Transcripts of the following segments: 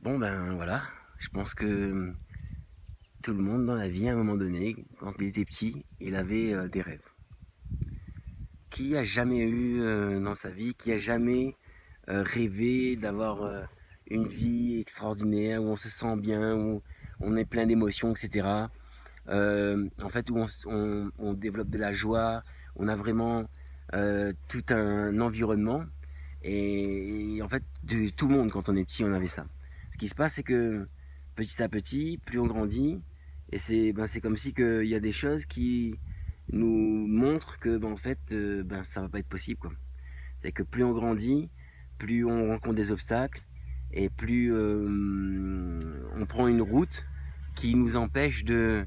Bon ben voilà, je pense que tout le monde dans la vie, à un moment donné, quand il était petit, il avait des rêves. Qui a jamais eu dans sa vie, qui a jamais rêvé d'avoir une vie extraordinaire, où on se sent bien, où on est plein d'émotions, etc. En fait, où on développe de la joie, on a vraiment tout un environnement. Et en fait, de tout le monde, quand on est petit, on avait ça. Ce qui se passe, c'est que petit à petit, plus on grandit, et c'est comme si il y a des choses qui nous montrent que en fait, ça va pas être possible, quoi. C'est que plus on grandit, plus on rencontre des obstacles, et plus on prend une route qui nous empêche de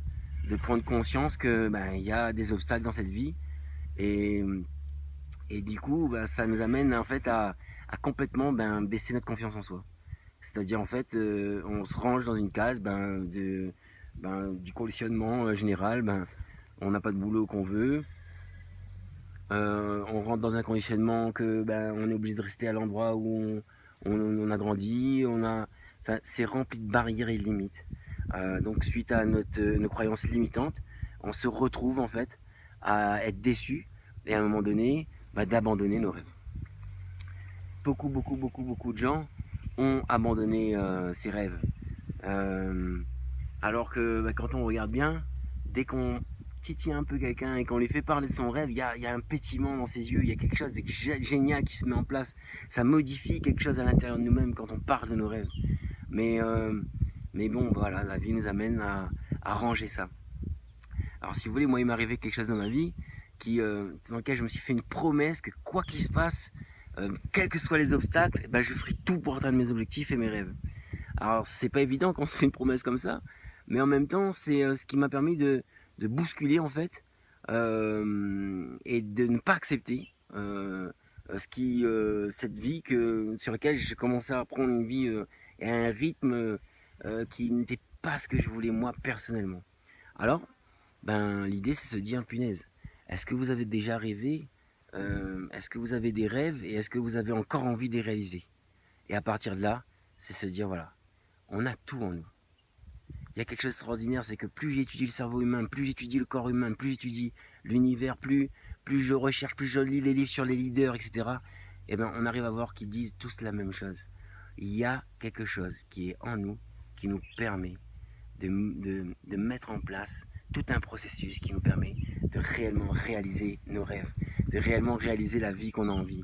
prendre conscience que il y a des obstacles dans cette vie, et, et du coup, ça nous amène en fait à complètement baisser notre confiance en soi. C'est-à-dire en fait, on se range dans une case du conditionnement général. On n'a pas de boulot qu'on veut. On rentre dans un conditionnement que on est obligé de rester à l'endroit où on a grandi. Enfin, c'est rempli de barrières et de limites. Donc suite à nos croyances limitantes, on se retrouve en fait à être déçu et à un moment donné d'abandonner nos rêves. Beaucoup de gens ont abandonné ces rêves. Euh, Alors que quand on regarde bien, dès qu'on titille un peu quelqu'un et qu'on lui fait parler de son rêve, il y a un pétillement dans ses yeux, il y a quelque chose de génial qui se met en place. Ça modifie quelque chose à l'intérieur de nous-mêmes quand on parle de nos rêves. Mais, euh, mais bon, voilà, la vie nous amène à ranger ça. Alors si vous voulez, moi il m'est arrivé quelque chose dans ma vie dans lequel je me suis fait une promesse que quoi qu'il se passe, quels que soient les obstacles, je ferai tout pour atteindre mes objectifs et mes rêves. Alors c'est pas évident quand on se fait une promesse comme ça, mais en même temps c'est ce qui m'a permis de bousculer en fait et de ne pas accepter cette vie sur laquelle j'ai commencé à prendre une vie et un rythme qui n'était pas ce que je voulais moi personnellement. Alors l'idée c'est de se dire punaise, est-ce que vous avez déjà rêvé, est-ce que vous avez des rêves et est-ce que vous avez encore envie de les réaliser? Et à partir de là, c'est se dire voilà, on a tout en nous. Il y a quelque chose d'extraordinaire, c'est que plus j'étudie le cerveau humain, plus j'étudie le corps humain, plus j'étudie l'univers, plus je recherche, plus je lis les livres sur les leaders, etc. Et on arrive à voir qu'ils disent tous la même chose. Il y a quelque chose qui est en nous, qui nous permet de mettre en place tout un processus qui nous permet de réellement réaliser nos rêves, de réellement réaliser la vie qu'on a envie.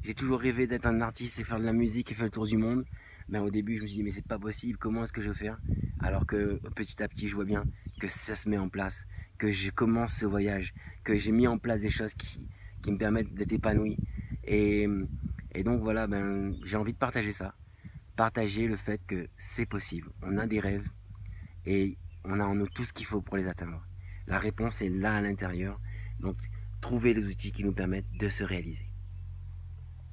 J'ai toujours rêvé d'être un artiste et faire de la musique et faire le tour du monde. Au début, je me suis dit, mais c'est pas possible, comment est-ce que je vais faire? Alors que petit à petit, je vois bien que ça se met en place, que je commence ce voyage, que j'ai mis en place des choses qui me permettent d'être épanoui. Et, et donc voilà, j'ai envie de partager ça. Partager le fait que c'est possible. On a des rêves et on a en nous tout ce qu'il faut pour les atteindre. La réponse est là à l'intérieur. Donc, trouver les outils qui nous permettent de se réaliser.